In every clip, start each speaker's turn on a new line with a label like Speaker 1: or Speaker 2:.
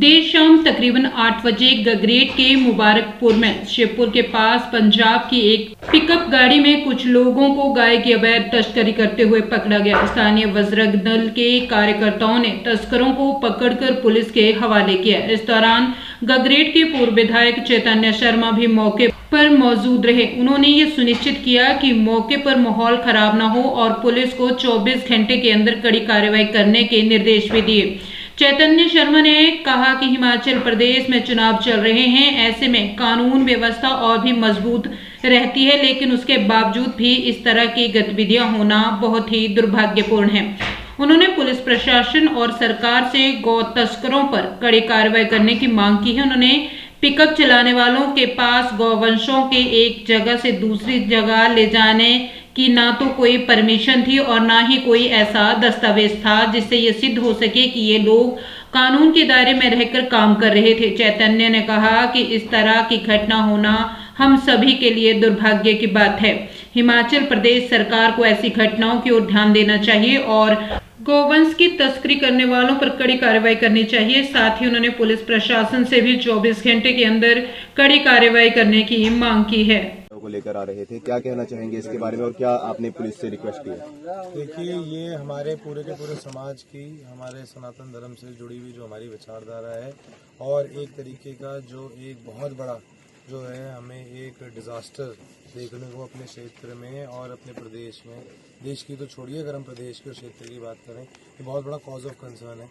Speaker 1: देर शाम तकरीबन 8 बजे गगरेट के मुबारकपुर में शिवपुर के पास पंजाब की एक पिकअप गाड़ी में कुछ लोगों को गाय की अवैध तस्करी करते हुए पकड़ा गया। स्थानीय बजरंग दल के कार्यकर्ताओं ने तस्करों को पकड़कर पुलिस के हवाले किया। इस दौरान गगरेट के पूर्व विधायक चैतन्य शर्मा भी मौके पर मौजूद रहे। उन्होंने ये सुनिश्चित किया कि मौके पर माहौल खराब न हो और पुलिस को 24 घंटे के अंदर कड़ी कार्रवाई करने के निर्देश भी दिए। चैतन्य शर्मा ने कहा कि हिमाचल प्रदेश में चुनाव चल रहे हैं, ऐसे में कानून व्यवस्था और भी मजबूत रहती है, लेकिन उसके बावजूद भी इस तरह की गतिविधियां होना बहुत ही दुर्भाग्यपूर्ण है। उन्होंने पुलिस प्रशासन और सरकार से गौ तस्करों पर कड़ी कार्रवाई करने की मांग की है। उन्होंने पिकअप चलाने वालों के पास गौवंशों के एक जगह से दूसरी जगह ले जाने की ना तो कोई परमिशन थी और ना ही कोई ऐसा दस्तावेज था जिससे ये सिद्ध हो सके कि ये लोग कानून के दायरे में रहकर काम कर रहे थे। चैतन्य ने कहा कि इस तरह की घटना होना हम सभी के लिए दुर्भाग्य की बात है। हिमाचल प्रदेश सरकार को ऐसी घटनाओं की ओर ध्यान देना चाहिए और गौवंश की तस्करी करने वालों पर कड़ी कार्रवाई करनी चाहिए। साथ ही उन्होंने पुलिस प्रशासन से भी 24 घंटे के अंदर कड़ी कार्रवाई करने की मांग की है।
Speaker 2: को लेकर आ रहे थे, क्या कहना चाहेंगे इसके बारे में और क्या आपने पुलिस से रिक्वेस्ट की?
Speaker 3: देखिए, ये हमारे पूरे के पूरे समाज की, हमारे सनातन धर्म से जुड़ी हुई जो हमारी विचारधारा है और एक तरीके का जो एक बहुत बड़ा जो है हमें एक डिजास्टर देखने को अपने क्षेत्र में और अपने प्रदेश में, देश की तो छोड़िए, अगर हम प्रदेश के क्षेत्र की बात करें, ये बहुत बड़ा कॉज ऑफ कंसर्न है।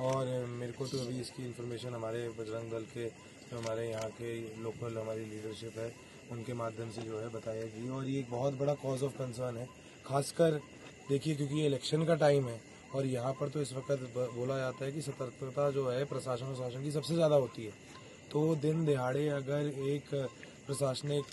Speaker 3: और मेरे को तो अभी इसकी इन्फॉर्मेशन हमारे बजरंग दल के जो हमारे यहाँ के लोकल हमारी लीडरशिप है उनके माध्यम से जो है बताएगी। और ये एक बहुत बड़ा कॉज ऑफ कंसर्न है, खासकर देखिए क्योंकि ये इलेक्शन का टाइम है और यहाँ पर तो इस वक्त बोला जाता है कि सतर्कता जो है प्रशासन और शासन की सबसे ज़्यादा होती है। तो दिन दिहाड़े अगर एक प्रशासनिक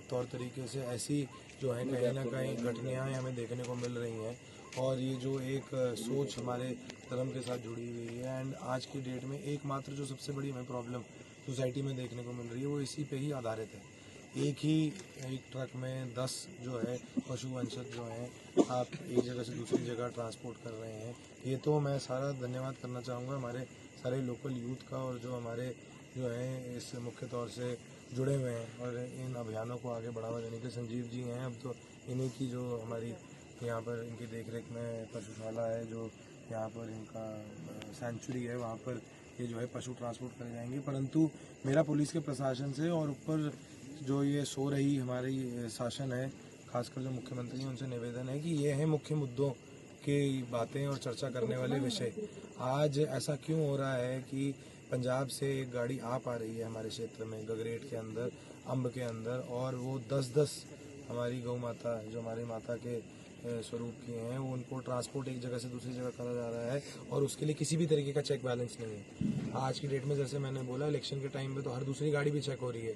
Speaker 3: तौर तरीके से ऐसी जो है कहीं ना कहीं घटनाएं हमें देखने को मिल रही हैं और ये जो एक सोच हमारे धर्म के साथ जुड़ी हुई है एंड आज की डेट में एकमात्र जो सबसे बड़ी हमें प्रॉब्लम सोसाइटी में देखने को मिल रही है वो इसी पे ही आधारित है। एक ट्रक में 10 जो है पशुवंशज जो हैं आप एक जगह से दूसरी जगह ट्रांसपोर्ट कर रहे हैं। ये तो मैं सारा धन्यवाद करना चाहूँगा हमारे सारे लोकल यूथ का और जो हमारे जो हैं इस मुख्य तौर से जुड़े हुए हैं और इन अभियानों को आगे बढ़ावा देने के संजीव जी हैं। अब तो इन्हीं की जो हमारी यहाँ पर इनकी देखरेख में पशुशाला है, जो यहाँ पर इनका सेंचुरी है, वहाँ पर ये जो है पशु ट्रांसपोर्ट करे जाएंगे। परंतु मेरा पुलिस के प्रशासन से और ऊपर जो ये सो रही हमारी शासन है, खासकर जो मुख्यमंत्री हैं, उनसे निवेदन है कि ये हैं मुख्य मुद्दों की बातें और चर्चा करने वाले विषय। आज ऐसा क्यों हो रहा है कि पंजाब से एक गाड़ी आ पा रही है हमारे क्षेत्र में गगरेट के अंदर, अम्ब के अंदर, और वो 10-10 हमारी गौ माता जो हमारी माता के स्वरूप की हैं वो उनको ट्रांसपोर्ट एक जगह से दूसरी जगह करा जा रहा है और उसके लिए किसी भी तरीके का चेक बैलेंस नहीं है। आज की डेट में जैसे मैंने बोला इलेक्शन के टाइम पे तो हर दूसरी गाड़ी भी चेक हो रही है।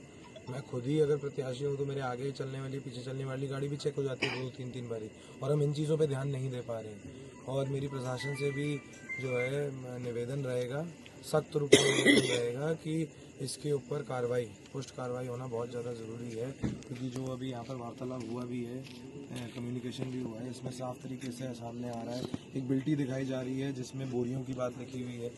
Speaker 3: मैं खुद ही अगर प्रत्याशी हूँ तो मेरे आगे चलने वाली पीछे चलने वाली गाड़ी भी चेक हो जाती है 2-3 बारी, और हम इन चीज़ों पे ध्यान नहीं दे पा रहे हैं। और मेरी प्रशासन से भी जो है निवेदन रहेगा, सख्त रूप से निवेदन रहेगा कि इसके ऊपर कार्रवाई, पुष्ट कार्रवाई होना बहुत ज़्यादा ज़रूरी है। क्योंकि जो अभी यहाँ पर वार्तालाप हुआ भी है, कम्युनिकेशन भी हुआ है, इसमें साफ तरीके से सामने आ रहा है। एक बिल्टी दिखाई जा रही है जिसमें बोरियों की बात लिखी हुई है,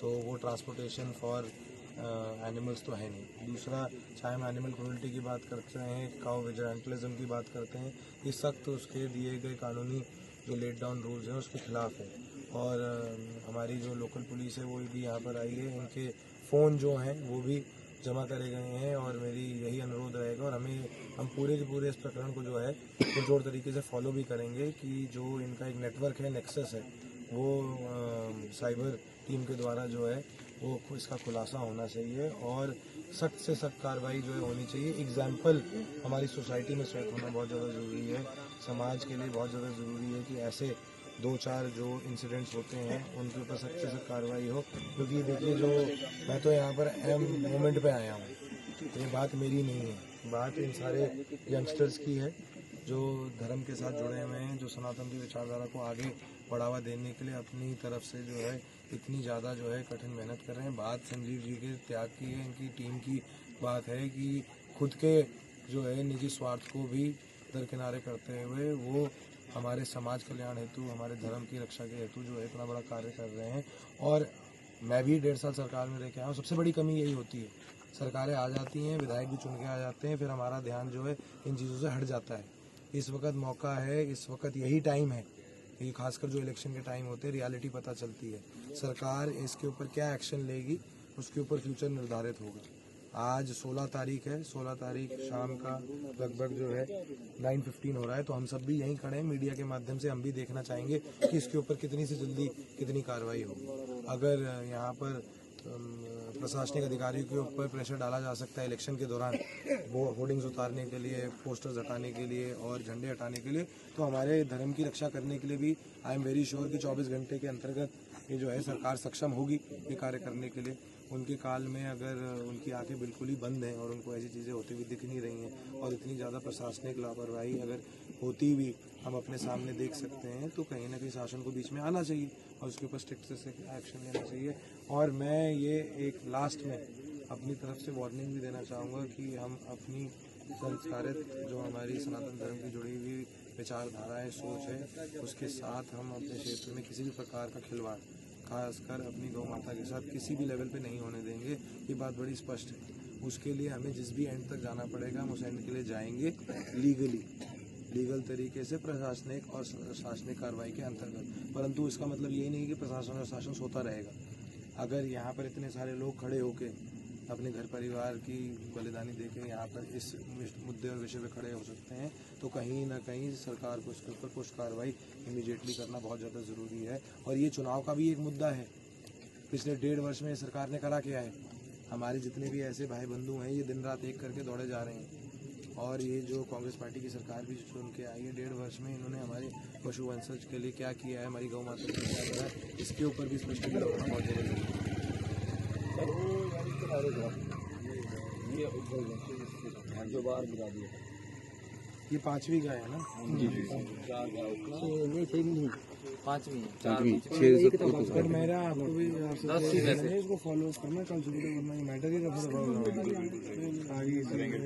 Speaker 3: तो वो ट्रांसपोर्टेशन फॉर एनिमल्स तो है नहीं। दूसरा, चाहे हम एनिमल क्रूल्टी की बात करते हैं, काउ विजिलेंटलिज्म की बात करते हैं, ये सख्त उसके दिए गए कानूनी जो लेट डाउन रूल्स हैं उसके खिलाफ है। और हमारी जो लोकल पुलिस है वो भी यहाँ पर आई है, इनके फ़ोन जो हैं वो भी जमा करे गए हैं और मेरी यही अनुरोध रहेगा। और हम पूरे के पूरे इस प्रकरण को जो है पुरजोर तरीके से फॉलो भी करेंगे कि जो इनका एक नेटवर्क है, नेक्सस है, वो साइबर टीम के द्वारा जो है वो इसका खुलासा होना चाहिए और सख्त से सख्त कार्रवाई जो है होनी चाहिए। एग्जाम्पल हमारी सोसाइटी में सेट होना बहुत ज़्यादा ज़रूरी है, समाज के लिए बहुत ज़्यादा ज़रूरी है कि ऐसे 2-4 जो इंसिडेंट्स होते हैं उनके ऊपर सख्त से सख्त कार्रवाई हो। क्योंकि देखिए, जो मैं तो यहाँ पर मोमेंट पे आया हूँ, तो ये बात मेरी नहीं है, बात इन सारे यंगस्टर्स की है जो धर्म के साथ जुड़े हुए हैं, जो सनातन की विचारधारा को आगे बढ़ावा देने के लिए अपनी तरफ से जो है इतनी ज़्यादा जो है कठिन मेहनत कर रहे हैं। बात संजीव जी के त्याग की है, इनकी टीम की बात है कि खुद के जो है निजी स्वार्थ को भी दरकिनारे करते हुए वो हमारे समाज कल्याण हेतु, हमारे धर्म की रक्षा के हेतु जो है इतना बड़ा कार्य कर रहे हैं। और मैं भी 1.5 साल सरकार में रह के आया हूँ। सबसे बड़ी कमी यही होती है, सरकारें आ जाती हैं, विधायक भी चुन के आ जाते हैं, फिर हमारा ध्यान जो है इन चीज़ों से हट जाता है। इस वक्त मौका है, इस वक्त यही टाइम है, ये खासकर जो इलेक्शन के टाइम होते हैं, रियलिटी पता चलती है। सरकार इसके ऊपर क्या एक्शन लेगी, उसके ऊपर फ्यूचर निर्धारित होगा। आज 16 तारीख है, 16 तारीख शाम का लगभग जो है 9:15 हो रहा है, तो हम सब भी यहीं खड़े हैं। मीडिया के माध्यम से हम भी देखना चाहेंगे कि इसके ऊपर कितनी से जल्दी कितनी कार्रवाई होगी। अगर यहाँ पर प्रशासनिक अधिकारियों के ऊपर प्रेशर डाला जा सकता है इलेक्शन के दौरान, होर्डिंग्स उतारने के लिए, पोस्टर्स हटाने के लिए और झंडे हटाने के लिए, तो हमारे धर्म की रक्षा करने के लिए भी आई एम वेरी श्योर कि 24 घंटे के अंतर्गत ये जो है सरकार सक्षम होगी ये कार्य करने के लिए। उनके काल में अगर उनकी आंखें बिल्कुल ही बंद हैं और उनको ऐसी चीज़ें होती हुई दिख नहीं रही हैं और इतनी ज़्यादा प्रशासनिक लापरवाही अगर होती भी हम अपने सामने देख सकते हैं, तो कहीं ना कहीं शासन को बीच में आना चाहिए और उसके ऊपर स्ट्रिक्ट से एक्शन लेना चाहिए। और मैं ये एक लास्ट में अपनी तरफ से वार्निंग भी देना चाहूँगा कि हम अपनी संस्कारित जो हमारी सनातन धर्म की जुड़ी हुई विचारधारा है, सोच है, उसके साथ हम अपने क्षेत्र में किसी भी प्रकार का खिलवाड़, खासकर अपनी गौ माता के साथ किसी भी लेवल पे नहीं होने देंगे। ये बात बड़ी स्पष्ट है। उसके लिए हमें जिस भी एंड तक जाना पड़ेगा हम उस एंड के लिए जाएंगे, लीगल तरीके से, प्रशासनिक और शासनिक कार्रवाई के अंतर्गत। परंतु इसका मतलब ये नहीं कि प्रशासन और शासन सोता रहेगा। अगर यहाँ पर इतने सारे लोग खड़े होकर अपने घर परिवार की बलिदानी देके यहाँ पर इस मुद्दे और विषय पे खड़े हो सकते हैं, तो कहीं ना कहीं सरकार को इसके ऊपर कुछ कार्रवाई इमीडिएटली करना बहुत ज़्यादा ज़रूरी है। और ये चुनाव का भी एक मुद्दा है। पिछले 1.5 वर्ष में सरकार ने करा क्या है, हमारे जितने भी ऐसे भाई बंधु हैं ये दिन रात एक करके दौड़े जा रहे हैं। और ये जो कांग्रेस पार्टी की सरकार भी चुन के आई है, 1.5 वर्ष में इन्होंने हमारे पशु वंशज के लिए क्या किया है, हमारी गौ माता के लिए क्या करा है, इसके ऊपर भी स्पष्टीकरण रखना बहुत ज़रूरी है।
Speaker 2: जो बाहर गिरा दिया,
Speaker 3: ये 5वीं गाय है ना?
Speaker 2: जी जी,
Speaker 3: पर मेरा आपको भी आपसे इसको फॉलो करना, कल सुबह तक वरना मैटर ही आगे करेंगे।